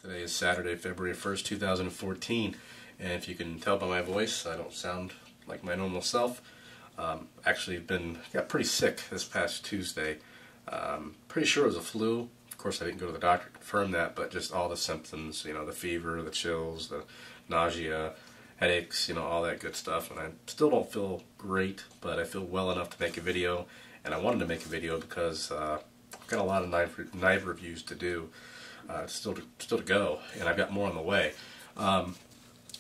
Today is Saturday, February 1st, 2014, and if you can tell by my voice, I don't sound like my normal self. Actually got pretty sick this past Tuesday. Pretty sure it was a flu. Of course, I didn't go to the doctor to confirm that, but just all the symptoms, the fever, the chills, the nausea, headaches, all that good stuff. And I still don't feel great, but I feel well enough to make a video. And I wanted to make a video because I've got a lot of knife reviews to do. Still to go, and I've got more on the way. I'm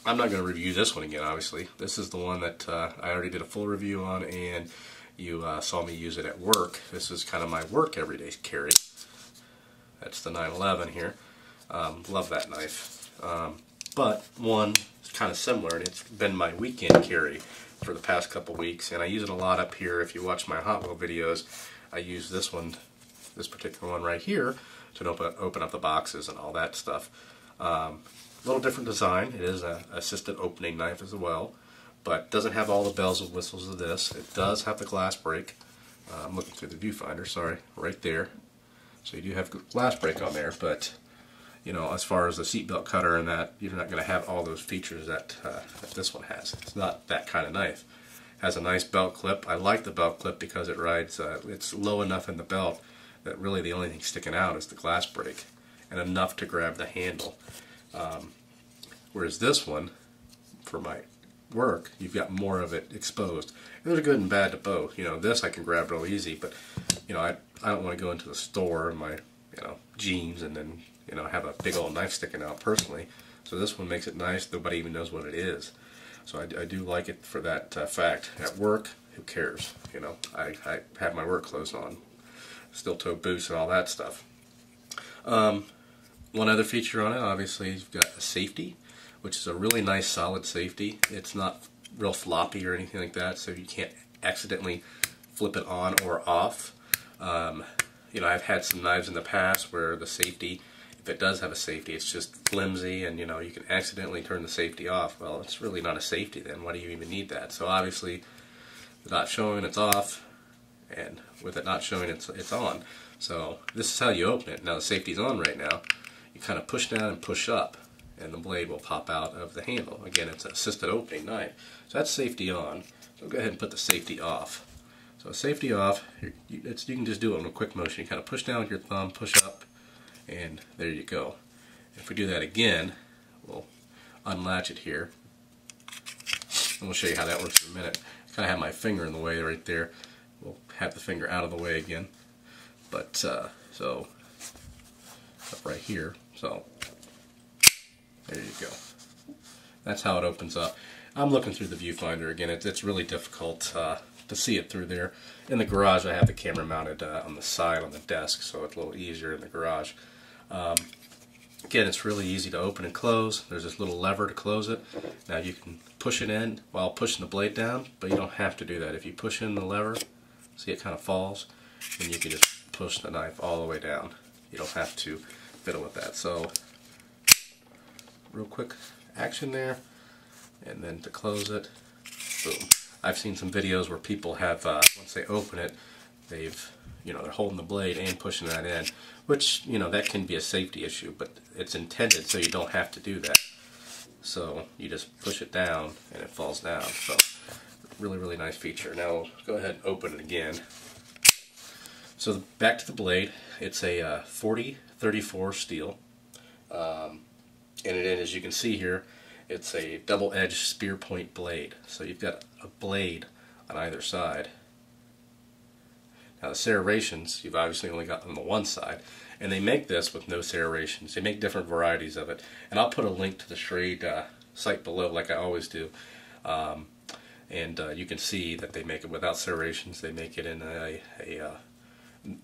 not going to review this one again, obviously. This is the one that I already did a full review on, and you saw me use it at work. This is kind of my work everyday carry. That's the 911 here. Love that knife. But one is kind of similar, and it's been my weekend carry for the past couple weeks, and I use it a lot up here. If you watch my Hot Wheel videos, I use this particular one right here to open up the boxes and all that stuff. A little different design. It is an assisted opening knife as well, but doesn't have all the bells and whistles of this. It does have the glass break. I'm looking through the viewfinder, sorry, right there. So you do have glass break on there, but as far as the seatbelt cutter and that, you're not going to have all those features that this one has. It's not that kind of knife. It has a nice belt clip. I like the belt clip because it rides, it's low enough in the belt that really the only thing sticking out is the glass break, and enough to grab the handle. Whereas this one, for my work, you've got more of it exposed. And there's good and bad to both. This I can grab real easy, but I don't want to go into the store in my jeans and then have a big old knife sticking out personally. So this one makes it nice. Nobody even knows what it is. So I do like it for that fact. At work, who cares? I have my work clothes on. Steel-toe boots and all that stuff. One other feature on it, obviously, you've got a safety, which is a really nice solid safety. It's not real floppy or anything like that, so you can't accidentally flip it on or off. I've had some knives in the past where the safety, if it does have a safety, it's just flimsy, and you can accidentally turn the safety off. Well, it's really not a safety then. Why do you even need that? So obviously, it's not showing, it's off. And with it not showing, it's on. So this is how you open it. Now the safety's on right now. You kind of push down and push up, and the blade will pop out of the handle. Again, it's an assisted opening knife. So that's safety on. So go ahead and put the safety off. So safety off, you can just do it in a quick motion. You kind of push down with your thumb, push up, and there you go. If we do that again, we'll unlatch it here. And we'll show you how that works in a minute. I kind of have my finger in the way right there. We'll have the finger out of the way again, but so up right here. So there you go. That's how it opens up. I'm looking through the viewfinder again. It's really difficult to see it through there. In the garage, I have the camera mounted on the side on the desk, so it's a little easier in the garage. Again, it's really easy to open and close. There's this little lever to close it. Now you can push it in while pushing the blade down, but you don't have to do that. If you push in the lever, see, it kind of falls, and you can just push the knife all the way down. You don't have to fiddle with that. So, real quick action there, and then to close it, boom. I've seen some videos where people have, once they open it, they're holding the blade and pushing that in, which, that can be a safety issue, but it's intended so you don't have to do that. So, you just push it down, and it falls down. So, really, really nice feature. Now we'll go ahead and open it again. So back to the blade. It's a 40-34 steel, and as you can see here, it's a double-edged spear point blade. So you've got a blade on either side. Now the serrations, you've obviously only got on the one side, and they make this with no serrations. They make different varieties of it, and I'll put a link to the Schrade site below, like I always do. And you can see that they make it without serrations. They make it in a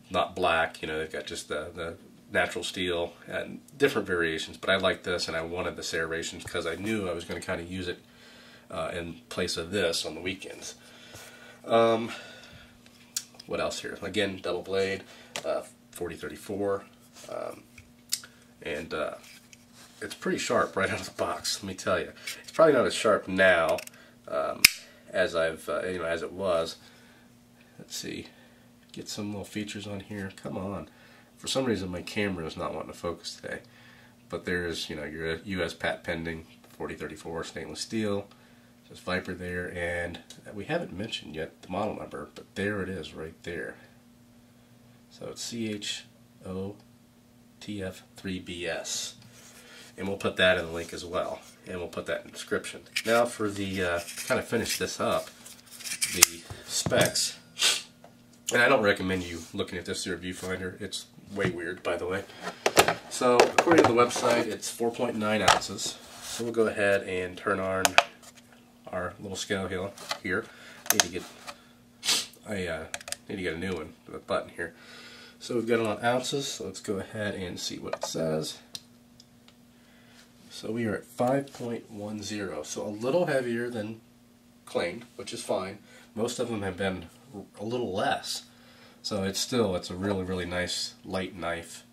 not black, they've got just the natural steel and different variations. But I like this, and I wanted the serrations because I knew I was going to kind of use it in place of this on the weekends. What else here? Again, double blade, 40-34, and it's pretty sharp right out of the box. Let me tell you, it's probably not as sharp now as as it was. Let's see, get some little features on here. Come on, for some reason my camera is not wanting to focus today, but there's, your U.S. patent pending, 4034 stainless steel. There's Viper there, and we haven't mentioned yet the model number, but there it is right there. So it's SCHOT3BS. And we'll put that in the link as well, and we'll put that in the description. Now for the, kind of finish this up, the specs. And I don't recommend you looking at this through a viewfinder. It's way weird, by the way. So according to the website, it's 4.9 ounces. So we'll go ahead and turn on our little scale here. I need to get a new one with a button here. So we've got it on ounces. So let's go ahead and see what it says. So we are at 5.10. So a little heavier than claimed, which is fine. Most of them have been a little less. So it's a really, really nice light knife.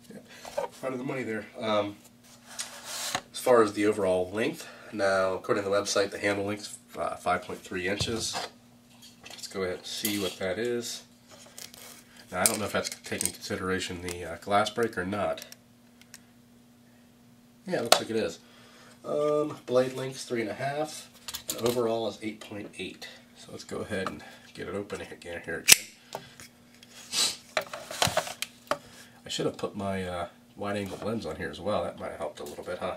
Yeah, out of the money there. As far as the overall length, now according to the website, the handle length's 5.3 inches. Let's go ahead and see what that is. Now I don't know if that's taking into consideration the glass break or not. Yeah, it looks like it is. Blade length's 3.5, and overall is 8.8. So let's go ahead and get it open again here again. I should have put my wide angle lens on here as well. That might have helped a little bit, huh?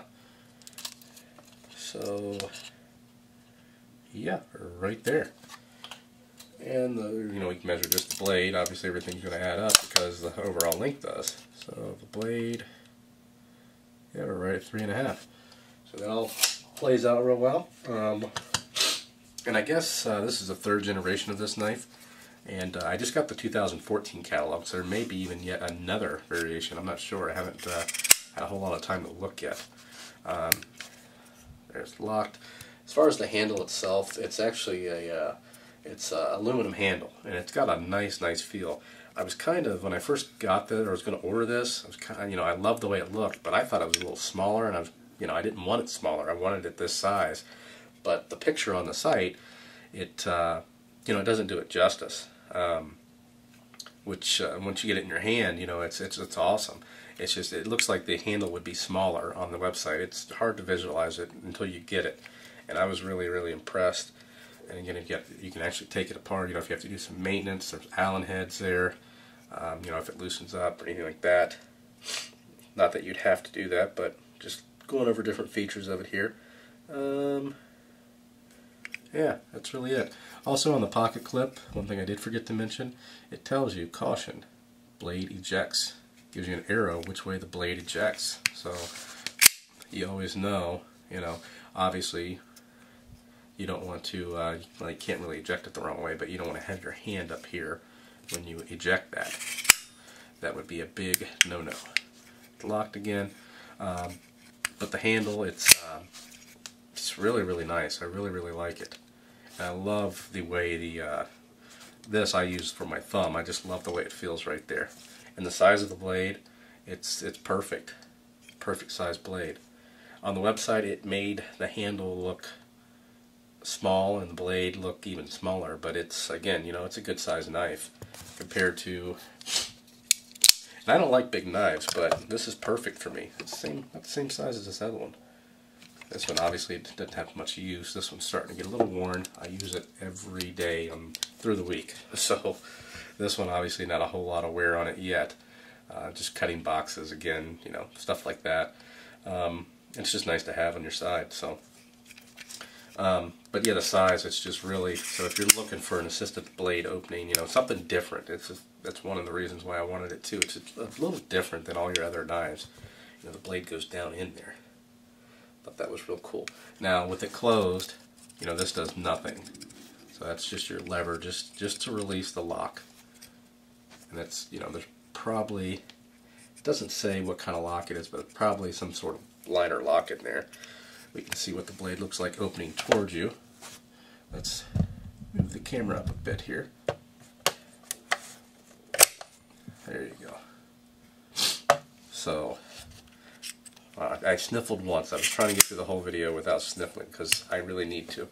So yeah, right there. And we can measure just the blade. Obviously everything's going to add up because the overall length does. So the blade, yeah, we're right at 3.5. So that all plays out real well. And I guess this is the third generation of this knife. And I just got the 2014 catalog, so there may be even yet another variation. I'm not sure. I haven't had a whole lot of time to look yet. There's locked. As far as the handle itself, it's actually it's a aluminum handle, and it's got a nice feel. I was kind of, when I first got this, or was going to order this, I was kind of, I loved the way it looked, but I thought it was a little smaller, and I didn't want it smaller. I wanted it this size. But the picture on the site, it doesn't do it justice. Which once you get it in your hand, it's awesome. It's just, it looks like the handle would be smaller on the website. It's hard to visualize it until you get it, and I was really impressed. And again, you can actually take it apart. If you have to do some maintenance, there's Allen heads there. If it loosens up or anything like that. Not that you'd have to do that, but just going over different features of it here. Yeah, that's really it. Also on the pocket clip, one thing I did forget to mention, it tells you, caution, blade ejects. Gives you an arrow which way the blade ejects. So you always know, obviously you don't want to, you can't really eject it the wrong way, but you don't want to have your hand up here when you eject that. That would be a big no-no. It's locked again, but the handle, it's really nice. I really like it. And I love the way this I use for my thumb. I just love the way it feels right there. And the size of the blade, it's perfect. Perfect size blade. On the website it made the handle look small and the blade look even smaller, but it's, again, it's a good size knife compared to, and I don't like big knives, but this is perfect for me. It's not the same size as this other one. This one obviously doesn't have much use. This one's starting to get a little worn. I use it every day through the week. So this one obviously not a whole lot of wear on it yet. Just cutting boxes again, stuff like that. It's just nice to have on your side. So, but yeah, the size, it's just really, so if you're looking for an assisted blade opening, something different. That's one of the reasons why I wanted it too. It's a little different than all your other knives. The blade goes down in there. Thought that was real cool. Now with it closed, this does nothing. So that's just your lever, just to release the lock. And that's, there's probably, it doesn't say what kind of lock it is, but probably some sort of liner lock in there. We can see what the blade looks like opening towards you. Let's move the camera up a bit here. There you go. So I sniffled once. I was trying to get through the whole video without sniffling because I really need to.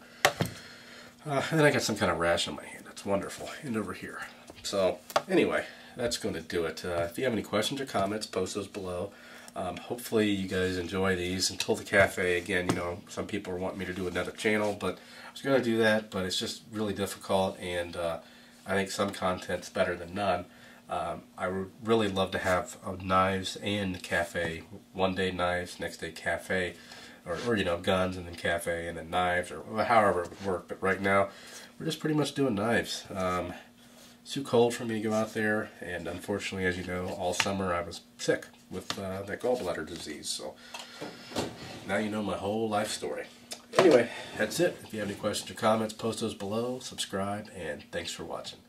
And then I got some kind of rash on my hand. That's wonderful. And over here. So anyway, that's going to do it. If you have any questions or comments, post those below. Hopefully you guys enjoy these. Until the cafe, again, you know, some people want me to do another channel, but I was going to do that, but it's just really difficult, and I think some content's better than none. I would really love to have knives and cafe. One day knives, next day cafe, or you know, guns and then cafe and then knives, or however it would work. But right now, we're just pretty much doing knives. It's too cold for me to go out there, and unfortunately, as you know, all summer I was sick with that gallbladder disease. So now you know my whole life story. Anyway, that's it. If you have any questions or comments, post those below, subscribe, and thanks for watching.